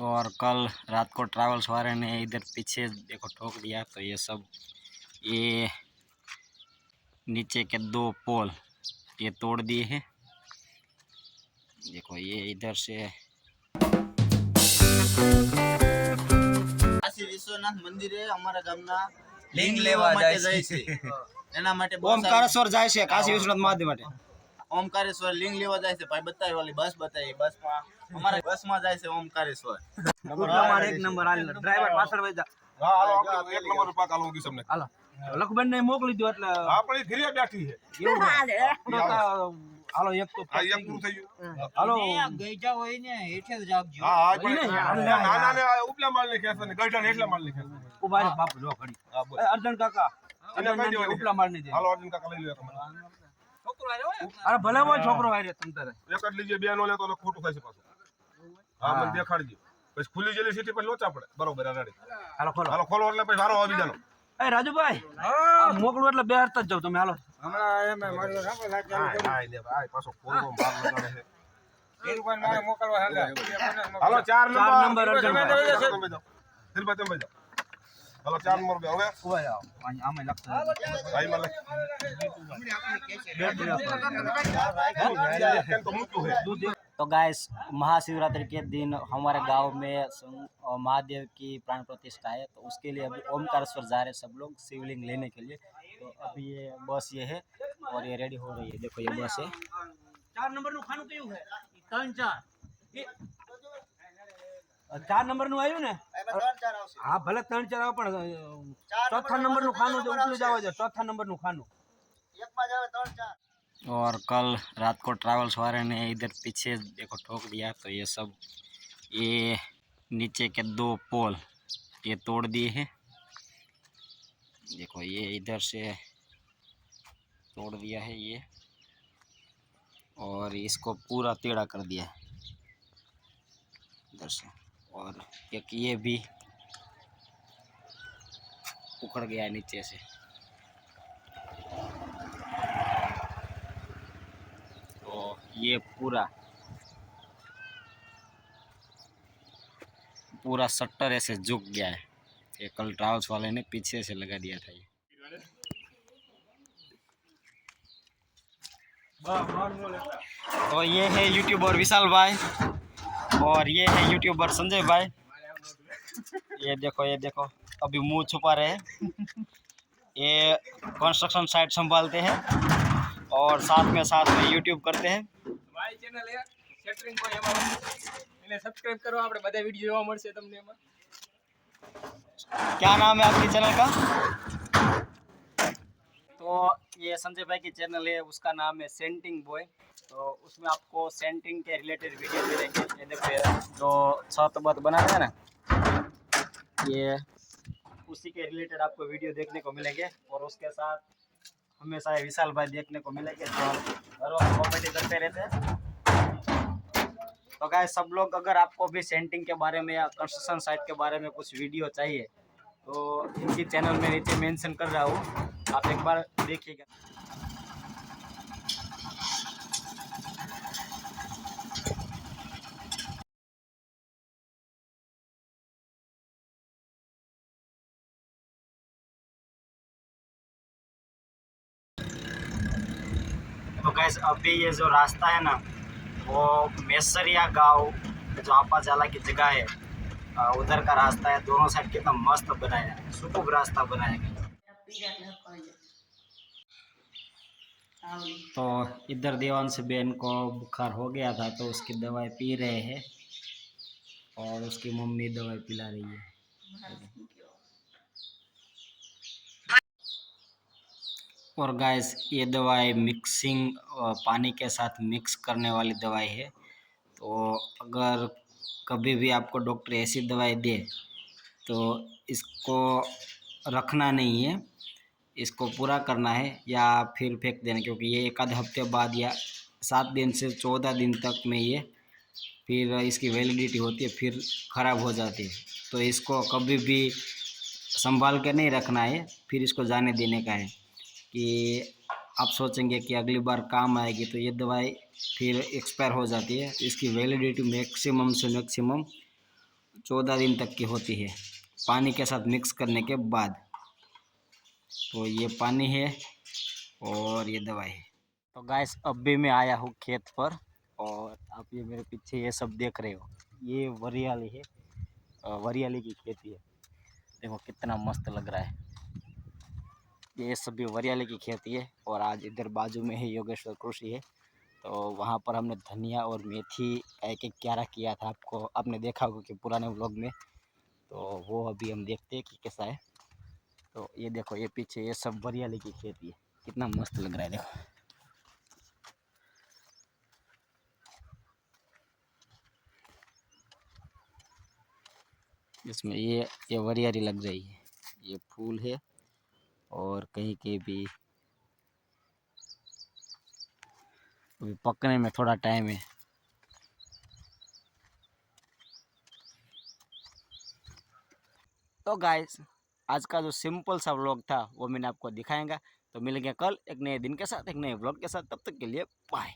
और कल रात को ट्रैवल्स वाले ने इधर पीछे देखो ठोक दिया, तो ये सब ये नीचे के 2 पोल ये तोड़ दिए हैं। देखो ये इधर से કાશી વિશ્વનાથ મંદિરે અમારા ગામના લિંગ લેવા જાય છે એના માટે ઓમકારેશ્વર જાય છે કાશી વિશ્વનાથ મહાદેવ માટે ઓમકારેશ્વર લિંગ લેવા જાય છે ભાઈ બતાવી વાલી બસ બતાવી બસમાં અમારા બસમાં જાય છે ઓમકારેશ્વર તમારે એક નંબર હાલ ડ્રાઈવર પાછળ વઈ જા હા હાલો આપણે એક નંબર રૂપિયા કાલો કી તમને હાલો લખબેન ને મોકલી દો એટલે આપણી ધીરે બેઠી છે એવું હાલો એક તો આ એક પૂરું થઈ ગયું હાલો ગઈજા હોય ને હેઠે જ રાખજો હા હા પણ નાના ને ઉપલા માલ ને ખેંચે ને ગઈઢા ને એટલા માલ ને ખેંચે ઉભા રે બાપ જો ઘડી હા બોલ અર્જન કાકા ઉપલા માર ની દે હાલો અર્જુન કાકા લઈ લો તમે અરે ભલે હોય છોકરો આરે તમ તારે એક જ લીજે બે નો લેતો એટલે ખોટું થાય છે પાછું હા મને દેખાડજો પછી ખુલ્લી જેલી સીટી પર લોચા પડે બરોબર રેડી હાલો ખોલો હાલો ખોલો એટલે પછી વારો આવી જાનો એ રાજુભાઈ આ મોકલું એટલે બે હાથ જ જાવ તમે હાલો હમણાં એમ મારી હા દે ભાઈ પાછો ખોલો માર લગાડે છે એ રૂપિયા મારે મોકલવા હાલો 4 નંબર અર્જુન તમે જાઓ દિલબા તમે જાઓ હાલો 4 નંબર બે હવે ઉભા જાવ આમે લખતો ભાઈ મને કેમ તો મૂક્યું છે तो गाइस महाशिवरात्रि के दिन हमारे गांव में महादेव की प्राण प्रतिष्ठा है, तो उसके लिए अभी ओमकारेश्वर जा रहे सब लोग शिवलिंग लेने के लिए। तो अभी ये बस ये है और ये रेडी हो रही है। देखो ये बस है 4 नंबर નું ખાનું કયું છે 4 નંબર નું આવ્યું ને હા ભલે 3-4 આવે પણ ચોથા નંબર નું ખાનું જો ઉપલી જાવ છે ચોથા નંબર નું ખાનું એકમાં જ આવે 3-4 और कल रात को ट्रैवल्स वाले ने इधर पीछे देखो ठोक दिया, तो ये सब ये नीचे के 2 पोल ये तोड़ दिए हैं। देखो ये इधर से तोड़ दिया है ये और इसको पूरा टेढ़ा कर दिया है इधर से, और एक ये भी उखड़ गया है नीचे से। तो ये पूरा शटर ऐसे झुक गया है। ये कल ट्रैवल्स वाले ने पीछे से लगा दिया था ये। तो ये है यूट्यूबर विशाल भाई और ये है यूट्यूबर संजय भाई। ये देखो अभी मुंह छुपा रहे हैं। ये कंस्ट्रक्शन साइट संभालते हैं और साथ में यूट्यूब करते हैं। भाई चैनल है सेटरिंग को एમાં એને સબસ્ક્રાઇબ કરો આપણે બધા વિડિયો જોવા મળશે તમને એમાં। क्या नाम है आपके चैनल का? तो ये संजय भाई की चैनल है, उसका नाम है सेंटिंग बॉय। तो उसमें आपको सेंटिंग के रिलेटेड वीडियो मिलेंगे। ये देखो जो छत बत बना है ना, ये उसी के रिलेटेड आपको वीडियो देखने को मिलेंगे। और उसके साथ हमेशा विशाल भाई देखने को मिलेंगे जो हर वक्त कॉमेडी करते रहते हैं। तो गाइस सब लोग अगर आपको भी सेंटिंग के बारे में या कंस्ट्रक्शन साइट के बारे में कुछ वीडियो चाहिए तो इनकी चैनल में नीचे मेंशन कर रहा हूँ, आप एक बार देखिएगा। तो गाइस अभी ये जो रास्ता है ना वो मेसरिया गांव जो आपाजाला की जगह है उधर का रास्ता है। दोनों साइड कितना मस्त बनाया है, सुपर रास्ता बनाया गया। तो इधर देवांश बेन को बुखार हो गया था तो उसकी दवाई पी रहे हैं और उसकी मम्मी दवाई पिला रही है। और गाइस ये दवाई मिक्सिंग पानी के साथ मिक्स करने वाली दवाई है। तो अगर कभी भी आपको डॉक्टर ऐसी दवाई दे तो इसको रखना नहीं है, इसको पूरा करना है या फिर फेंक देना, क्योंकि ये 1 हफ्ते बाद या 7 दिन से 14 दिन तक में ये फिर इसकी वैलिडिटी होती है, फिर ख़राब हो जाती है। तो इसको कभी भी संभाल के नहीं रखना है, फिर इसको जाने देने का है। कि आप सोचेंगे कि अगली बार काम आएगी तो ये दवाई फिर एक्सपायर हो जाती है। इसकी वैलिडिटी मैक्सिमम से मैक्सिमम 14 दिन तक की होती है पानी के साथ मिक्स करने के बाद। तो ये पानी है और ये दवाई है। तो गाइस अब भी मैं आया हूँ खेत पर और आप ये मेरे पीछे ये सब देख रहे हो, ये वरियाली है, वरियाली की खेती है। देखो कितना मस्त लग रहा है, ये सभी वरियाली की खेती है। और आज इधर बाजू में ही योगेश्वर कृषि है, तो वहाँ पर हमने धनिया और मेथी का एक एक क्यारा किया था, आपने देखा होगा कि पुराने व्लॉग में। तो वो अभी हम देखते हैं कि कैसा है। तो ये देखो ये पीछे ये सब वरियाली की खेती है, कितना मस्त लग रहा है देखो। इसमें ये वरियाली लग रही है, ये फूल है और कहीं के भी अभी पकने में थोड़ा टाइम है। तो गाइस आज का जो सिंपल सा व्लॉग था वो मैंने आपको दिखाएंगा। तो मिलेंगे कल एक नए दिन के साथ, एक नए व्लॉग के साथ। तब तक के लिए बाय।